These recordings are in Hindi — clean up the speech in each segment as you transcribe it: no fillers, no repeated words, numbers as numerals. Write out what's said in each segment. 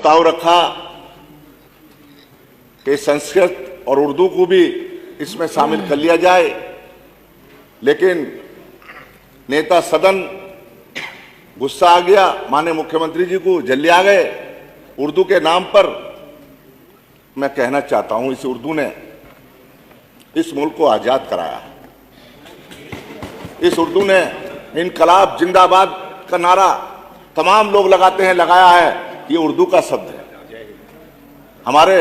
प्रस्ताव रखा कि संस्कृत और उर्दू को भी इसमें शामिल कर लिया जाए, लेकिन नेता सदन गुस्सा आ गया, माननीय मुख्यमंत्री जी को जल्दी आ गए उर्दू के नाम पर। मैं कहना चाहता हूं, इस उर्दू ने इस मुल्क को आजाद कराया है। इस उर्दू ने इनकलाब जिंदाबाद का नारा तमाम लोग लगाते हैं, लगाया है। ये उर्दू का शब्द है। हमारे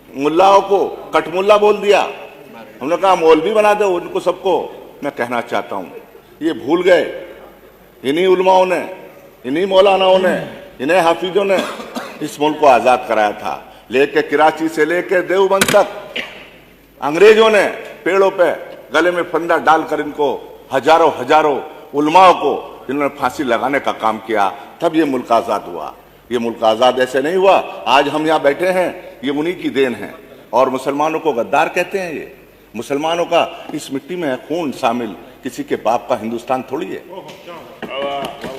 मुल्लाओं को कटमुल्ला बोल दिया, हमने कहा मौलवी बना दो उनको सबको। मैं कहना चाहता हूं, ये भूल गए इन्हीं उलमाओं ने, इन्हीं मौलानाओं ने, इन्हीं हाफिजों ने इस मुल्क को आजाद कराया था। लेके कराची से लेके देवबंद तक अंग्रेजों ने पेड़ों पे गले में फंदा डालकर इनको हजारों हजारों उलमाओं को इन्होंने फांसी लगाने का काम किया, तब ये मुल्क आजाद हुआ। ये मुल्क आजाद ऐसे नहीं हुआ। आज हम यहाँ बैठे हैं, ये उन्हीं की देन है। और मुसलमानों को गद्दार कहते हैं। ये मुसलमानों का इस मिट्टी में है खून शामिल, किसी के बाप का हिंदुस्तान थोड़ी है।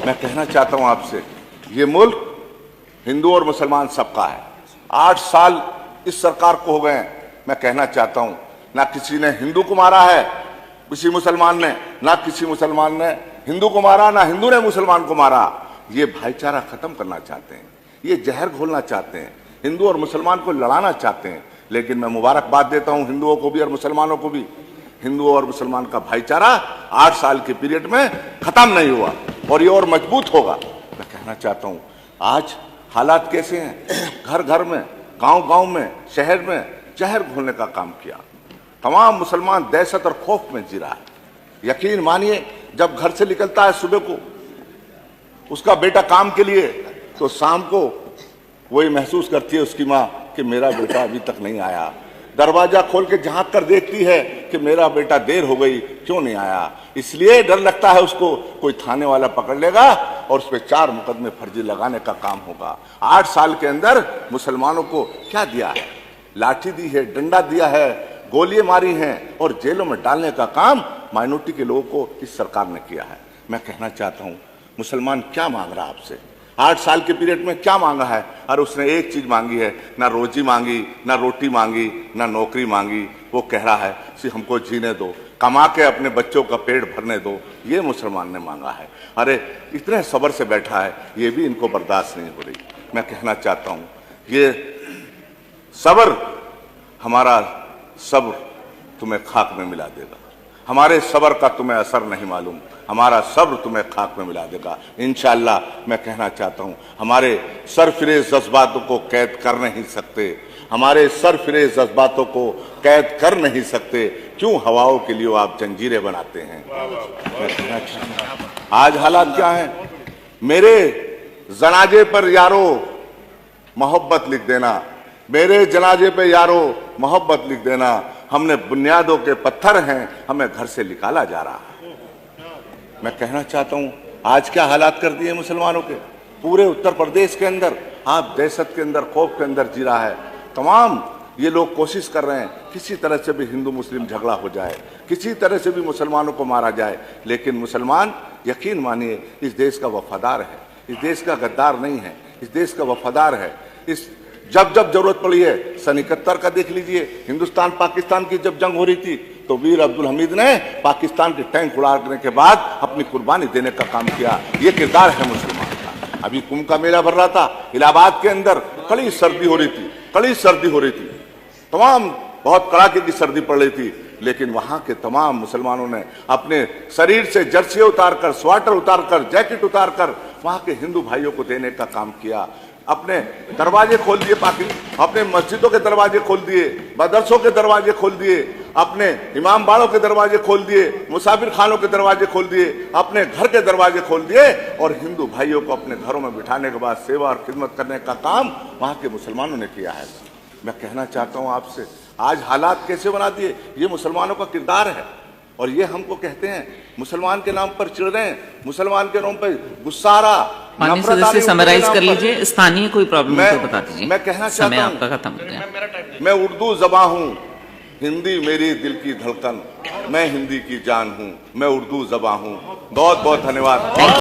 मैं कहना चाहता हूं आपसे, ये मुल्क हिंदू और मुसलमान सबका है। 8 साल इस सरकार को हो गए। मैं कहना चाहता हूं, ना किसी ने हिंदू को मारा है, किसी मुसलमान ने, ना किसी मुसलमान ने हिंदू को मारा, ना हिंदू ने मुसलमान को मारा। ये भाईचारा खत्म करना चाहते हैं, ये जहर घोलना चाहते हैं, हिंदू और मुसलमान को लड़ाना चाहते हैं। लेकिन मैं मुबारकबाद देता हूं हिंदुओं को भी और मुसलमानों को भी। हिंदू और मुसलमान का भाईचारा 8 साल के पीरियड में खत्म नहीं हुआ और ये और मजबूत होगा। मैं कहना चाहता हूं, आज हालात कैसे हैं? घर घर में, गांव गांव में, शहर में जहर घोलने का काम किया। तमाम मुसलमान दहशत और खौफ में जी रहा है। यकीन मानिए, जब घर से निकलता है सुबह को उसका बेटा काम के लिए, तो शाम को वही महसूस करती है उसकी माँ कि मेरा बेटा अभी तक नहीं आया। दरवाजा खोल के झांक कर देखती है कि मेरा बेटा देर हो गई, क्यों नहीं आया। इसलिए डर लगता है उसको कोई थाने वाला पकड़ लेगा और उस पर 4 मुकदमे फर्जी लगाने का काम होगा। 8 साल के अंदर मुसलमानों को क्या दिया है? लाठी दी है, डंडा दिया है, गोलियां मारी हैं और जेलों में डालने का काम माइनॉरिटी के लोगों को इस सरकार ने किया है। मैं कहना चाहता हूं, मुसलमान क्या मांग रहा है आपसे? 8 साल के पीरियड में क्या मांगा है? और उसने एक चीज मांगी है, ना रोजी मांगी, ना रोटी मांगी, ना नौकरी मांगी। वो कह रहा है कि हमको जीने दो, कमा के अपने बच्चों का पेट भरने दो। ये मुसलमान ने मांगा है। अरे इतने सब्र से बैठा है, ये भी इनको बर्दाश्त नहीं हो रही। मैं कहना चाहता हूं, ये सब्र, हमारा सब्र तुम्हें खाक में मिला देगा। हमारे सब्र का तुम्हें असर नहीं मालूम, हमारा सब्र तुम्हें खाक में मिला देगा इंशाअल्लाह। मैं कहना चाहता हूं, हमारे सरफिरेज जज्बातों को कैद कर नहीं सकते, हमारे सरफिरेज जज्बातों को कैद कर नहीं सकते। क्यों हवाओं के लिए आप जंजीरें बनाते हैं? मैं कहना चाहता हूं, आज हालात क्या हैं? मेरे जनाजे पर यारो मोहब्बत लिख देना, मेरे जनाजे पे यारो मोहब्बत लिख देना। हमने बुनियादों के पत्थर हैं, हमें घर से निकाला जा रहा है। मैं कहना चाहता हूं, आज क्या हालात कर दिए मुसलमानों के। पूरे उत्तर प्रदेश के अंदर आप दहशत के अंदर, खौफ के अंदर जी रहा है। तमाम ये लोग कोशिश कर रहे हैं किसी तरह से भी हिंदू मुस्लिम झगड़ा हो जाए, किसी तरह से भी मुसलमानों को मारा जाए। लेकिन मुसलमान, यकीन मानिए, इस देश का वफादार है, इस देश का गद्दार नहीं है, इस देश का वफादार है। इस जब जब जरूरत पड़ी है, सन 71 का देख लीजिए, हिंदुस्तान पाकिस्तान की जब जंग हो रही थी तो वीर अब्दुल हमीद ने पाकिस्तान के टैंक उड़ाने के बाद अपनी कुर्बानी देने का काम किया। ये किरदार है मुसलमान का। अभी कुंभ का मेला भर रहा था इलाहाबाद के अंदर, कड़ी सर्दी हो रही थी, कड़ी सर्दी हो रही थी, तमाम बहुत कड़ाके की सर्दी पड़ रही थी। लेकिन वहां के तमाम मुसलमानों ने अपने शरीर से जर्सी उतारकर, स्वेटर उतारकर, जैकेट उतारकर वहां के हिंदू भाइयों को देने का काम किया। अपने दरवाजे खोल दिए, अपने मस्जिदों के दरवाजे खोल दिए, मदरसों के दरवाजे खोल दिए, अपने इमाम बाड़ों के दरवाजे खोल दिए, मुसाफिर खानों के दरवाजे खोल दिए, अपने घर के दरवाजे खोल दिए और हिंदू भाइयों को अपने घरों में बिठाने के बाद सेवा और खिदमत करने का काम वहां के मुसलमानों ने किया है। मैं कहना चाहता हूं आपसे, आज हालात कैसे बना दिए, ये मुसलमानों का किरदार है। और ये हमको कहते हैं मुसलमान के नाम पर चिढ़ रहे हैं, मुसलमान के नाम पर गुस्सा आ रहा। माननीय सदस्य समराइज कर लीजिए, स्थानीय कोई प्रॉब्लम है तो बता दीजिए। मैं कहना चाहता हूं, आपका खत्म हो गया। मैं उर्दू ज़बां हूं, हिंदी मेरी दिल की धड़कन, मैं हिंदी की जान हूं, मैं उर्दू ज़बां हूं। बहुत बहुत धन्यवाद।